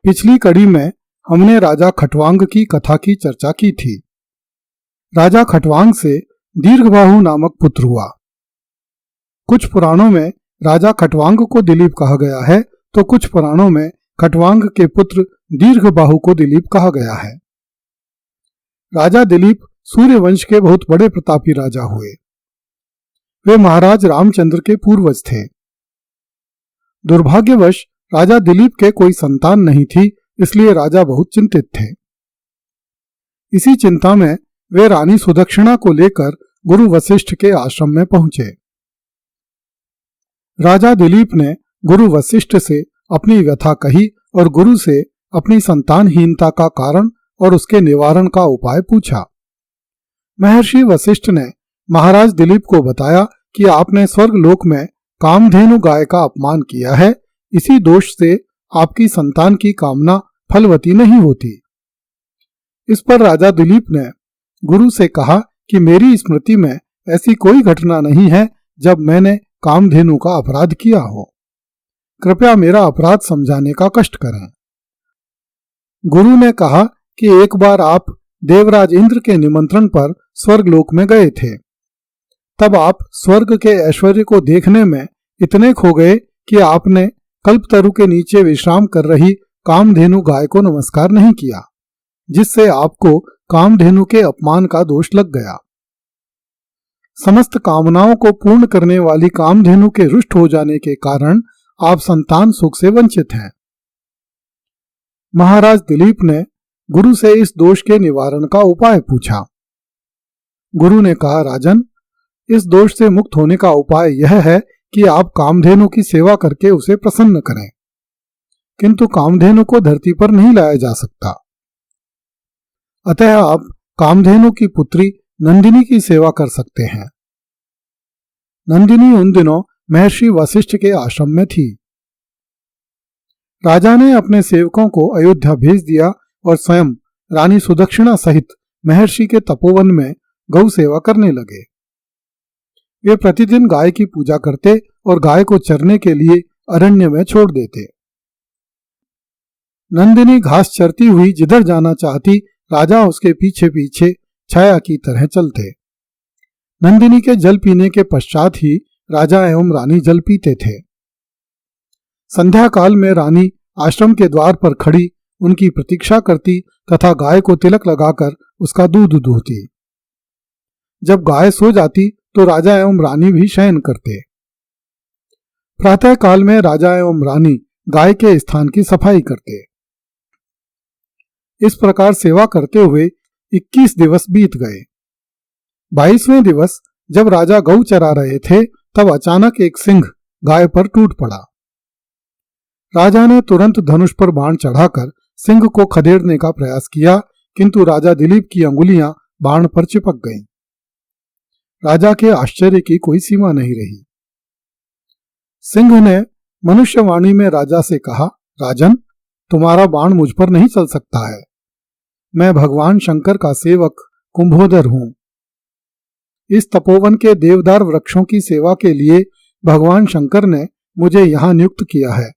पिछली कड़ी में हमने राजा खटवांग की कथा की चर्चा की थी। राजा खटवांग से दीर्घबाहु नामक पुत्र हुआ। कुछ पुराणों में राजा खटवांग को दिलीप कहा गया है, तो कुछ पुराणों में खटवांग के पुत्र दीर्घबाहु को दिलीप कहा गया है। राजा दिलीप सूर्यवंश के बहुत बड़े प्रतापी राजा हुए। वे महाराज रामचंद्र के पूर्वज थे। दुर्भाग्यवश राजा दिलीप के कोई संतान नहीं थी, इसलिए राजा बहुत चिंतित थे। इसी चिंता में वे रानी सुदक्षिणा को लेकर गुरु वशिष्ठ के आश्रम में पहुंचे। राजा दिलीप ने गुरु वशिष्ठ से अपनी व्यथा कही और गुरु से अपनी संतानहीनता का कारण और उसके निवारण का उपाय पूछा। महर्षि वशिष्ठ ने महाराज दिलीप को बताया कि आपने स्वर्गलोक में कामधेनु गाय का अपमान किया है। इसी दोष से आपकी संतान की कामना फलवती नहीं होती। इस पर राजा दिलीप ने गुरु से कहा कि मेरी स्मृति में ऐसी कोई घटना नहीं है जब मैंने कामधेनु का अपराध किया हो। कृपया मेरा अपराध समझाने का कष्ट करें। गुरु ने कहा कि एक बार आप देवराज इंद्र के निमंत्रण पर स्वर्गलोक में गए थे। तब आप स्वर्ग के ऐश्वर्य को देखने में इतने खो गए कि आपने कल्पतरु के नीचे विश्राम कर रही कामधेनु गाय को नमस्कार नहीं किया, जिससे आपको कामधेनु के अपमान का दोष लग गया। समस्त कामनाओं को पूर्ण करने वाली कामधेनु के रुष्ट हो जाने के कारण आप संतान सुख से वंचित हैं। महाराज दिलीप ने गुरु से इस दोष के निवारण का उपाय पूछा। गुरु ने कहा, राजन, इस दोष से मुक्त होने का उपाय यह है कि आप कामधेनु की सेवा करके उसे प्रसन्न करें, किंतु कामधेनु को धरती पर नहीं लाया जा सकता। अतः आप कामधेनु की पुत्री नंदिनी की सेवा कर सकते हैं। नंदिनी उन दिनों महर्षि वशिष्ठ के आश्रम में थी। राजा ने अपने सेवकों को अयोध्या भेज दिया और स्वयं रानी सुदक्षिणा सहित महर्षि के तपोवन में गौ सेवा करने लगे। वे प्रतिदिन गाय की पूजा करते और गाय को चरने के लिए अरण्य में छोड़ देते। नंदिनी घास चरती हुई जिधर जाना चाहती, राजा उसके पीछे पीछे छाया की तरह चलते। नंदिनी के जल पीने के पश्चात ही राजा एवं रानी जल पीते थे। संध्या काल में रानी आश्रम के द्वार पर खड़ी उनकी प्रतीक्षा करती तथा गाय को तिलक लगाकर उसका दूध दूहती। जब गाय सो जाती तो राजा एवं रानी भी शयन करते। प्रातः काल में राजा एवं रानी गाय के स्थान की सफाई करते। इस प्रकार सेवा करते हुए 21 दिवस बीत गए। 22वें दिवस जब राजा गौ चरा रहे थे, तब अचानक एक सिंह गाय पर टूट पड़ा। राजा ने तुरंत धनुष पर बाण चढ़ाकर सिंह को खदेड़ने का प्रयास किया, किंतु राजा दिलीप की अंगुलियां बाण पर चिपक गईं। राजा के आश्चर्य की कोई सीमा नहीं रही। सिंह ने मनुष्यवाणी में राजा से कहा, राजन, तुम्हारा बाण मुझ पर नहीं चल सकता है। मैं भगवान शंकर का सेवक कुंभोदर हूं। इस तपोवन के देवदार वृक्षों की सेवा के लिए भगवान शंकर ने मुझे यहां नियुक्त किया है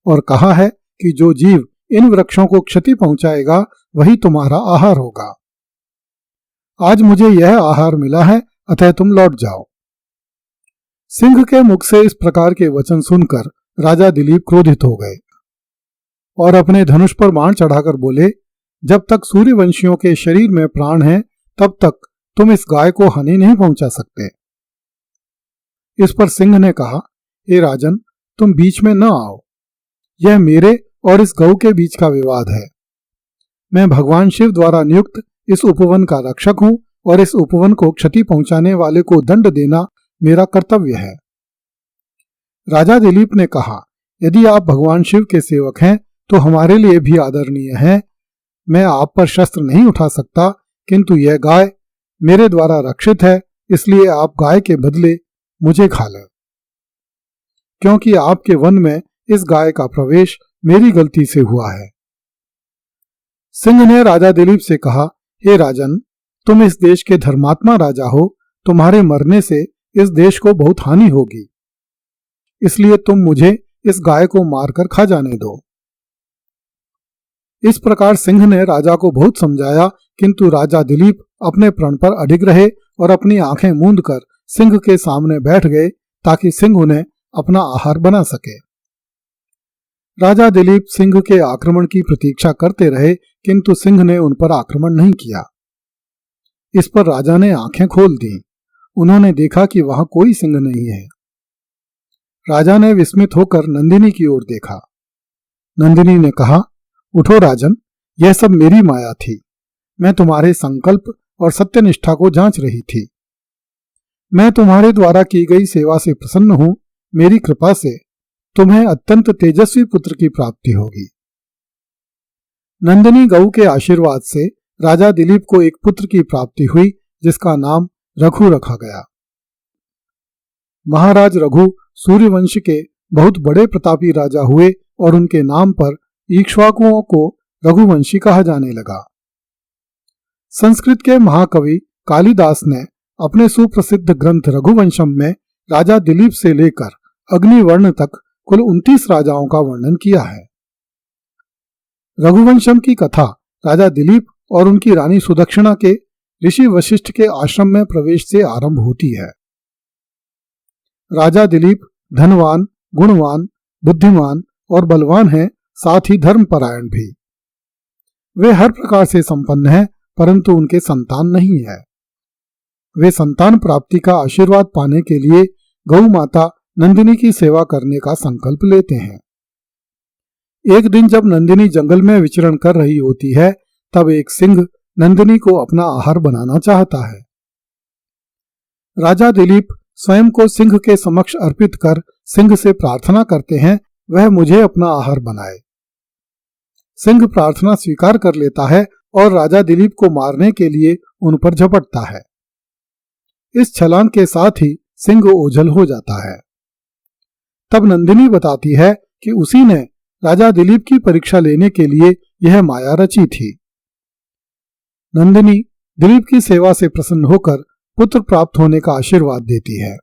और कहा है कि जो जीव इन वृक्षों को क्षति पहुंचाएगा वही तुम्हारा आहार होगा। आज मुझे यह आहार मिला है, अतः तुम लौट जाओ। सिंह के मुख से इस प्रकार के वचन सुनकर राजा दिलीप क्रोधित हो गए और अपने धनुष पर बाण चढ़ाकर बोले, जब तक सूर्यवंशियों के शरीर में प्राण है तब तक तुम इस गाय को हानि नहीं पहुंचा सकते। इस पर सिंह ने कहा, हे राजन, तुम बीच में न आओ। यह मेरे और इस गौ के बीच का विवाद है। मैं भगवान शिव द्वारा नियुक्त इस उपवन का रक्षक हूं और इस उपवन को क्षति पहुंचाने वाले को दंड देना मेरा कर्तव्य है। राजा दिलीप ने कहा, यदि आप भगवान शिव के सेवक हैं तो हमारे लिए भी आदरणीय है। मैं आप पर शस्त्र नहीं उठा सकता, किंतु यह गाय मेरे द्वारा रक्षित है, इसलिए आप गाय के बदले मुझे खा लें, क्योंकि आपके वन में इस गाय का प्रवेश मेरी गलती से हुआ है। सिंह ने राजा दिलीप से कहा, हे राजन, तुम इस देश के धर्मात्मा राजा हो, तुम्हारे मरने से इस देश को बहुत हानि होगी, इसलिए तुम मुझे इस गाय को मारकर खा जाने दो। इस प्रकार सिंह ने राजा को बहुत समझाया, किंतु राजा दिलीप अपने प्रण पर अडिग रहे और अपनी आंखें मूंद कर सिंह के सामने बैठ गए ताकि सिंह उन्हें अपना आहार बना सके। राजा दिलीप सिंह के आक्रमण की प्रतीक्षा करते रहे, किंतु सिंह ने उन पर आक्रमण नहीं किया। इस पर राजा ने आंखें खोल दी। उन्होंने देखा कि वहां कोई सिंह नहीं है। राजा ने विस्मित होकर नंदिनी की ओर देखा। नंदिनी ने कहा, उठो राजन, यह सब मेरी माया थी। मैं तुम्हारे संकल्प और सत्यनिष्ठा को जांच रही थी। मैं तुम्हारे द्वारा की गई सेवा से प्रसन्न हूं। मेरी कृपा से तुम्हें अत्यंत तेजस्वी पुत्र की प्राप्ति होगी। नंदिनी गऊ के आशीर्वाद से राजा दिलीप को एक पुत्र की प्राप्ति हुई, जिसका नाम रघु रखा गया। महाराज रघु सूर्यवंश के बहुत बड़े प्रतापी राजा हुए और उनके नाम पर इक्ष्वाकुओं को रघुवंशी कहा जाने लगा। संस्कृत के महाकवि कालिदास ने अपने सुप्रसिद्ध ग्रंथ रघुवंशम में राजा दिलीप से लेकर अग्निवर्ण तक कुल 29 राजाओं का वर्णन किया है। रघुवंशम की कथा राजा दिलीप और उनकी रानी सुदक्षिणा के ऋषि वशिष्ठ के आश्रम में प्रवेश से आरंभ होती है। राजा दिलीप धनवान, गुणवान, बुद्धिमान और बलवान हैं, साथ ही धर्मपरायण भी। वे हर प्रकार से संपन्न हैं, परंतु उनके संतान नहीं है। वे संतान प्राप्ति का आशीर्वाद पाने के लिए गौ माता नंदिनी की सेवा करने का संकल्प लेते हैं। एक दिन जब नंदिनी जंगल में विचरण कर रही होती है, तब एक सिंह नंदिनी को अपना आहार बनाना चाहता है। राजा दिलीप स्वयं को सिंह के समक्ष अर्पित कर सिंह से प्रार्थना करते हैं, वह मुझे अपना आहार बनाए। सिंह प्रार्थना स्वीकार कर लेता है और राजा दिलीप को मारने के लिए उन पर झपटता है। इस छलांग के साथ ही सिंह ओझल हो जाता है। तब नंदिनी बताती है कि उसी ने राजा दिलीप की परीक्षा लेने के लिए यह माया रची थी। नंदिनी दिलीप की सेवा से प्रसन्न होकर पुत्र प्राप्त होने का आशीर्वाद देती है।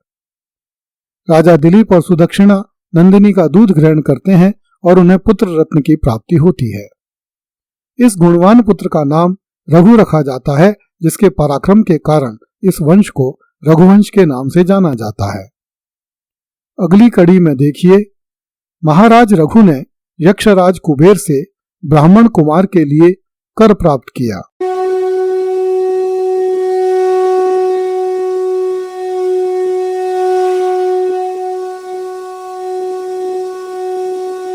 राजा दिलीप और सुदक्षिणा नंदिनी का दूध ग्रहण करते हैं और उन्हें पुत्र रत्न की प्राप्ति होती है। इस गुणवान पुत्र का नाम रघु रखा जाता है, जिसके पराक्रम के कारण इस वंश को रघुवंश के नाम से जाना जाता है। अगली कड़ी में देखिए, महाराज रघु ने यक्षराज कुबेर से ब्राह्मण कुमार के लिए कर प्राप्त किया।